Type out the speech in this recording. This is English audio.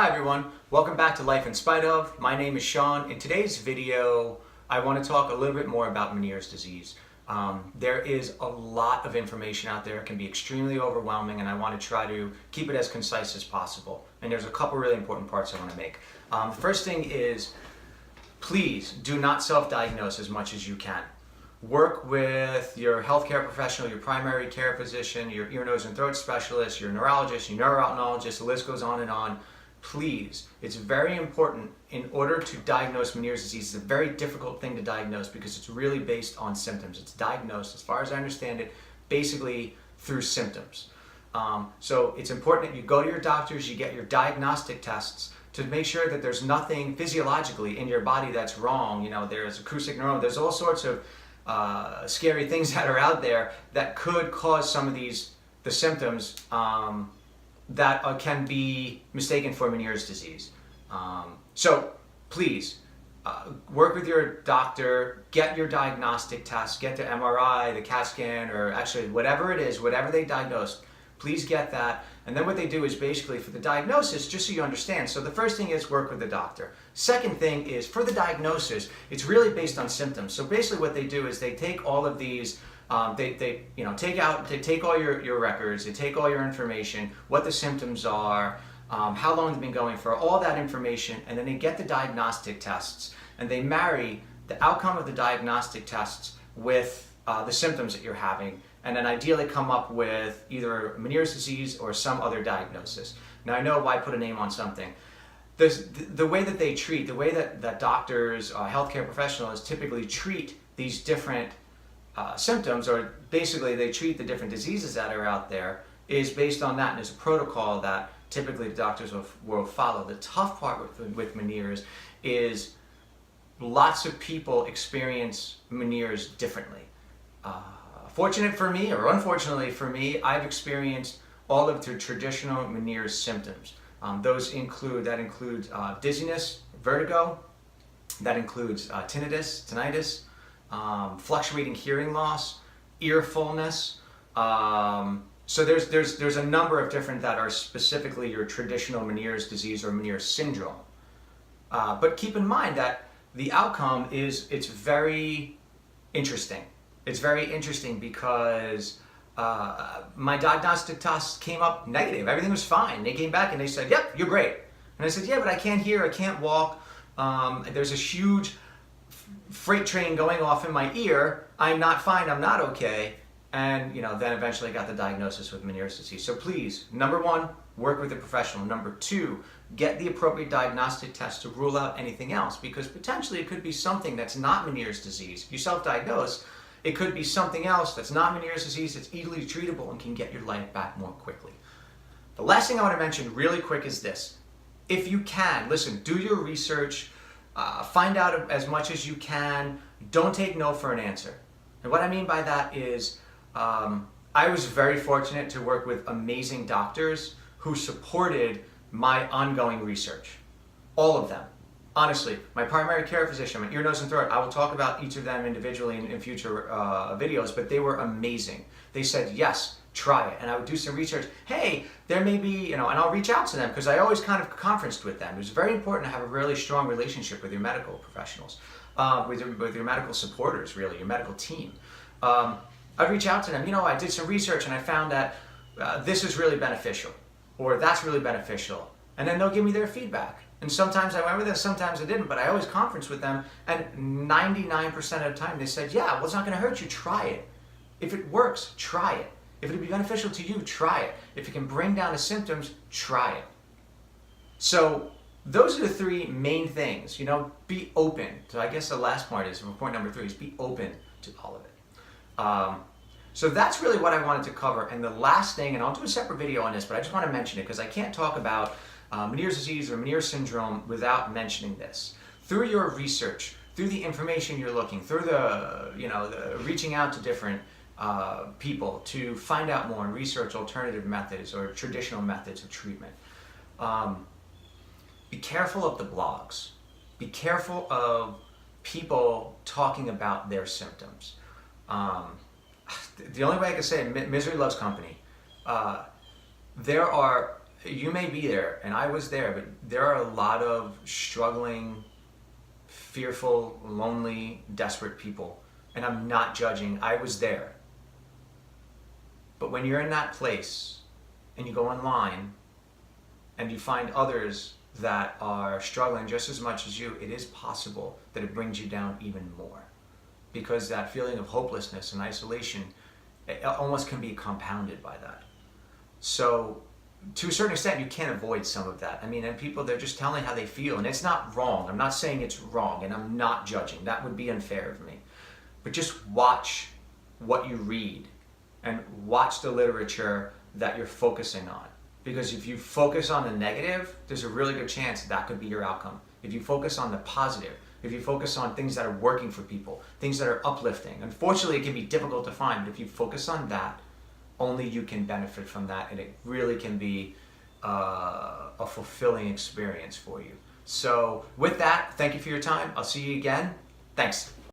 Hi everyone, welcome back to Life in Spite of. My name is Sean. In today's video, I want to talk a little bit more about Meniere's disease. There is a lot of information out there. It can be extremely overwhelming, and I want to try to keep it as concise as possible. And there's a couple really important parts I want to make. The first thing is, please do not self-diagnose as much as you can. Work with your healthcare professional, your primary care physician, your ear, nose, and throat specialist, your neurologist, your neurotologist, the list goes on and on. Please, it's very important in order to diagnose Meniere's disease. It's a very difficult thing to diagnose because it's really based on symptoms. It's diagnosed, as far as I understand it, basically through symptoms. So it's important that you go to your doctors, you get your diagnostic tests to make sure that there's nothing physiologically in your body that's wrong. You know, there's acoustic neuroma, there's all sorts of scary things that are out there that could cause some of the symptoms that can be mistaken for Meniere's disease. So please work with your doctor, get your diagnostic tests, get the MRI, the CAT scan, or actually whatever it is, whatever they diagnosed, please get that. And then what they do is basically for the diagnosis, just so you understand, so the first thing is work with the doctor. Second thing is for the diagnosis, it's really based on symptoms. So basically what they do is they take all of these they take all your records, they take all your information, what the symptoms are, how long they've been going for, all that information, and then they get the diagnostic tests and they marry the outcome of the diagnostic tests with the symptoms that you're having, and then ideally come up with either Meniere's disease or some other diagnosis. Now I know why put a name on something. The way that they treat, the way that doctors, healthcare professionals typically treat these different symptoms, or basically they treat the different diseases that are out there, is based on that, and there's a protocol that typically the doctors will follow. The tough part with Meniere's is lots of people experience Meniere's differently. Fortunate for me, or unfortunately for me, I've experienced all of the traditional Meniere's symptoms. Those include dizziness, vertigo, that includes tinnitus, fluctuating hearing loss, ear fullness. So there's a number of different that are specifically your traditional Meniere's disease or Meniere's syndrome. But keep in mind that the outcome it's very interesting. It's very interesting because my diagnostic tests came up negative. Everything was fine. They came back and they said, "Yep, you're great." And I said, "Yeah, but I can't hear, I can't walk. There's a huge freight train going off in my ear. I'm not fine, I'm not okay." And then eventually got the diagnosis with Meniere's disease. So please, number one, work with a professional. Number two, get the appropriate diagnostic test to rule out anything else, because potentially it could be something that's not Meniere's disease. You self-diagnose, it could be something else that's not Meniere's disease, that's easily treatable and can get your life back more quickly. The last thing I want to mention really quick is this. If you can, listen, do your research, find out as much as you can. Don't take no for an answer. And what I mean by that is I was very fortunate to work with amazing doctors who supported my ongoing research. All of them. Honestly, my primary care physician, my ear, nose, and throat, I will talk about each of them individually in future videos, but they were amazing. They said, yes, try it. And I would do some research. Hey, there may be, and I'll reach out to them because I always kind of conferenced with them. It was very important to have a really strong relationship with your medical professionals, with your medical supporters, really, your medical team. I'd reach out to them. I did some research and I found that this is really beneficial, or that's really beneficial. And then they'll give me their feedback. And sometimes I went with it, sometimes I didn't, but I always conference with them, and 99% of the time they said, yeah, well, it's not going to hurt you, try it. If it works, try it. If it'll be beneficial to you, try it. If it can bring down the symptoms, try it. So those are the three main things. Be open. So I guess the last part is, point number 3 is be open to all of it. So that's really what I wanted to cover. And the last thing, and I'll do a separate video on this, but I just want to mention it because I can't talk about Meniere's disease or Meniere's syndrome without mentioning this. Through your research, through the information you're looking, through the reaching out to different people to find out more and research alternative methods or traditional methods of treatment. Be careful of the blogs. Be careful of people talking about their symptoms. The only way I can say it, misery loves company. There are you may be there, and I was there, but there are a lot of struggling, fearful, lonely, desperate people. And I'm not judging, I was there. But when you're in that place and you go online and you find others that are struggling just as much as you, it is possible that it brings you down even more. Because that feeling of hopelessness and isolation, it almost can be compounded by that. So to a certain extent, you can't avoid some of that. I mean, and people, they're just telling how they feel, and it's not wrong. I'm not saying it's wrong, and I'm not judging. That would be unfair of me. But just watch what you read and watch the literature that you're focusing on. Because if you focus on the negative, there's a really good chance that could be your outcome. If you focus on the positive, if you focus on things that are working for people, things that are uplifting, unfortunately it can be difficult to find, but if you focus on that, only you can benefit from that, and it really can be a fulfilling experience for you. So with that, thank you for your time. I'll see you again. Thanks.